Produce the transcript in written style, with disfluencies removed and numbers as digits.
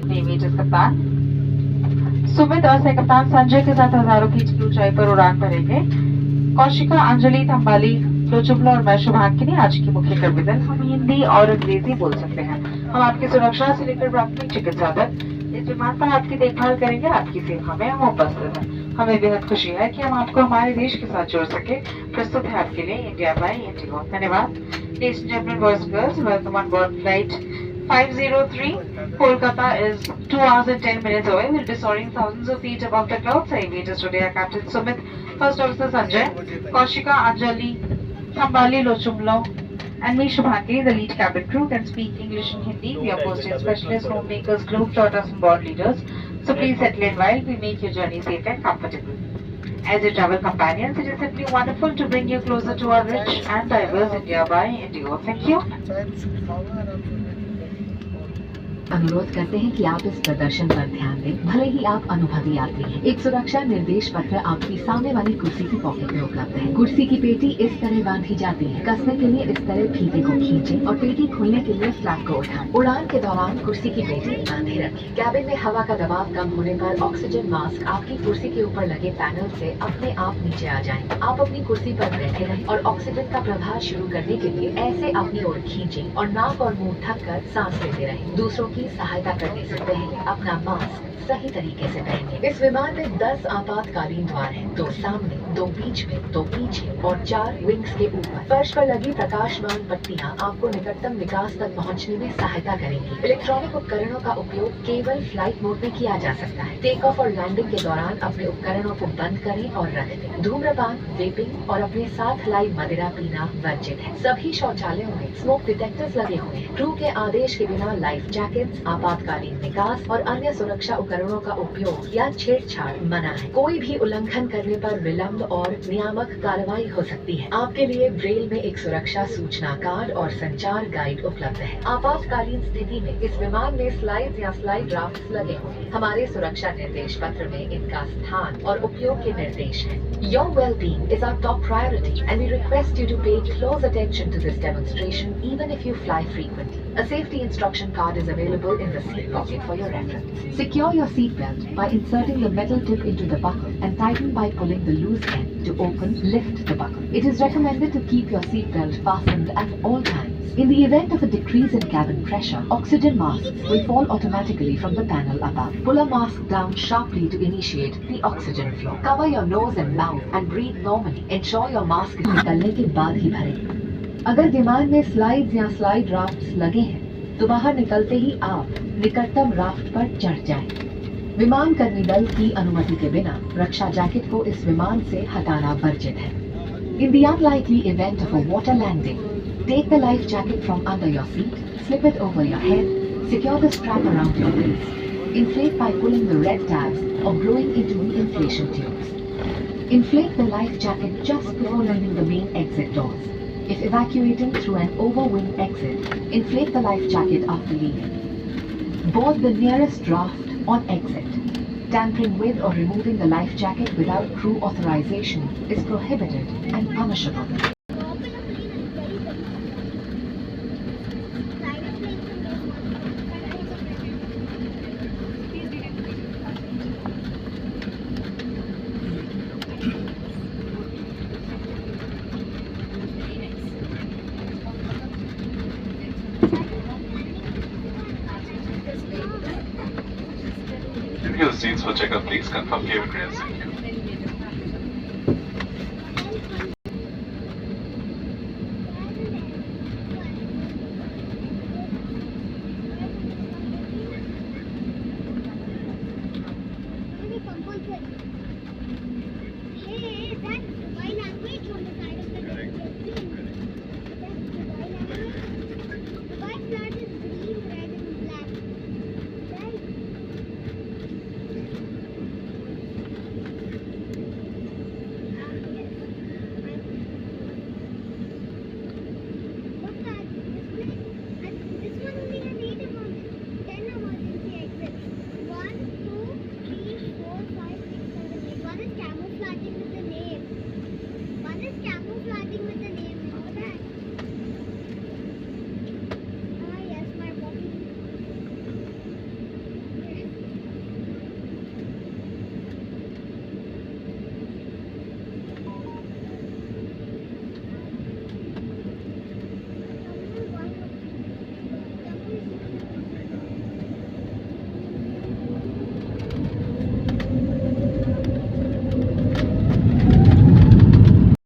Navy's कप्तान सुमित और सह कप्तान संजय के साथ हजारों फीट की ऊंचाई पर उड़ान भरेंगे। कौशिका, अंजलि, थम्बाली, लोचुबला और मैं शुभांकिनी आज की मुख्य कर्मिदल। हम हिंदी और अंग्रेजी बोल सकते हैं। हम आपकी सुरक्षा से लेकर प्राथमिक चिकित्सा तक इस विमान पर आपकी देखभाल करेंगे। आपकी सेवा में हम उपस्थित हैं। हमें बेहद खुशी है कि हम आपको हमारे देश के साथ जोड़ सके। प्रस्तुत है आपके लिए इंडिया बाय इंडिगो। धन्यवाद। Ladies and gentlemen, boys and girls, welcome on board flight 503. Kolkata is 2 hours and 10 minutes away. We'll be soaring thousands of feet above the clouds. Our aviators today are Captain Sumit, First Officer Sanjay, Kaushika, Anjali, Thambali, Lochumlo, and me, Shubhangi, the lead cabin crew, can speak English and Hindi. We are posted specialists, homemakers, globetrotters, and board leaders. So please settle in while we make your journey safe and comfortable. As your travel companions, it is simply wonderful to bring you closer to our rich and diverse India by Indigo. Thank you. अनुरोध करते हैं कि आप इस प्रदर्शन पर ध्यान दें। भले ही आप अनुभवी यात्री हैं, एक सुरक्षा निर्देश पत्र आपकी सामने वाली कुर्सी की पॉकेट में उपलब्ध है। कुर्सी की पेटी इस तरह बांधी जाती है। कसने के लिए इस तरह फीते को खींचें और पेटी खोलने के लिए फ्लैप को उठाएं। उड़ान के दौरान कुर्सी की पेटी बांधे रखें। कैबिन में हवा का दबाव कम होने पर ऑक्सीजन मास्क आपकी कुर्सी के ऊपर लगे पैनल से अपने आप नीचे आ जाए। आप अपनी कुर्सी पर बैठे रहें और ऑक्सीजन का प्रवाह शुरू करने के लिए ऐसे अपनी ओर खींचें और नाक और मुंह ढककर सांस लेते रहें। दूसरों की सहायता करने से पहले अपना मास्क सही तरीके से पहने। इस विमान में 10 आपातकालीन द्वार हैं, 2 सामने, 2 बीच में, 2 पीछे और 4 विंग्स के ऊपर। फर्श पर लगी प्रकाशमान पट्टियां आपको निकटतम विकास तक पहुंचने में सहायता करेंगी। इलेक्ट्रॉनिक उपकरणों का उपयोग केवल फ्लाइट मोड में किया जा सकता है। टेक ऑफ और लैंडिंग के दौरान अपने उपकरणों को बंद करें और रख दें। धूम्रपान, वेपिंग और अपने साथ लाई मदिरा पीना वर्जित है। सभी शौचालयों में स्मोक डिटेक्टर्स लगे हुए हैं। क्रू के आदेश के बिना लाइफ जैकेट्स, आपातकालीन निकास और अन्य सुरक्षा उपकरणों का उपयोग या छेड़छाड़ मना है। कोई भी उल्लंघन करने पर विलंब और नियामक कार्रवाई हो सकती है। आपके लिए ब्रेल में एक सुरक्षा सूचना कार्ड और संचार गाइड उपलब्ध है। आपातकालीन स्थिति में इस विमान में स्लाइड या स्लाइड ड्राफ्ट लगे होंगे। हमारे सुरक्षा निर्देश पत्र में इनका स्थान और उपयोग के निर्देश हैं। Your well-being is our top priority and we request you to pay close attention to this demonstration even if you fly frequently. A safety instruction card is available in the seat pocket for your reference. Secure your seat belt by inserting the metal tip into the buckle and tighten by pulling the loose end. To open, lift the buckle. It is recommended to keep your seat belt fastened at all times. In the event of a decrease in cabin pressure, oxygen masks will fall automatically from the panel above. Pull a mask down sharply to initiate the oxygen flow. Cover your nose and mouth and breathe normally. Ensure your mask is निकलने के बाद ही भरें। अगर विमान में slides या slide rafts लगे हैं, तो बाहर निकलते ही आप निकटतम राफ्ट पर चढ़ जाएं। विमान कर्मी दल की अनुमति के बिना रक्षा जैकेट को इस विमान से हटाना वर्जित है। In the unlikely event of a water landing, take the life jacket from under your seat, slip it over your head, secure the strap around your waist, inflate by pulling the red tabs or blowing into the inflation tubes. Inflate the life jacket just before leaving the main exit doors. If evacuating through an overwing exit, inflate the life jacket after leaving. Board the nearest draft on exit. Tampering with or removing the life jacket without crew authorization is prohibited and punishable. Secure seats for checkup, please. Confirm cabin clearance.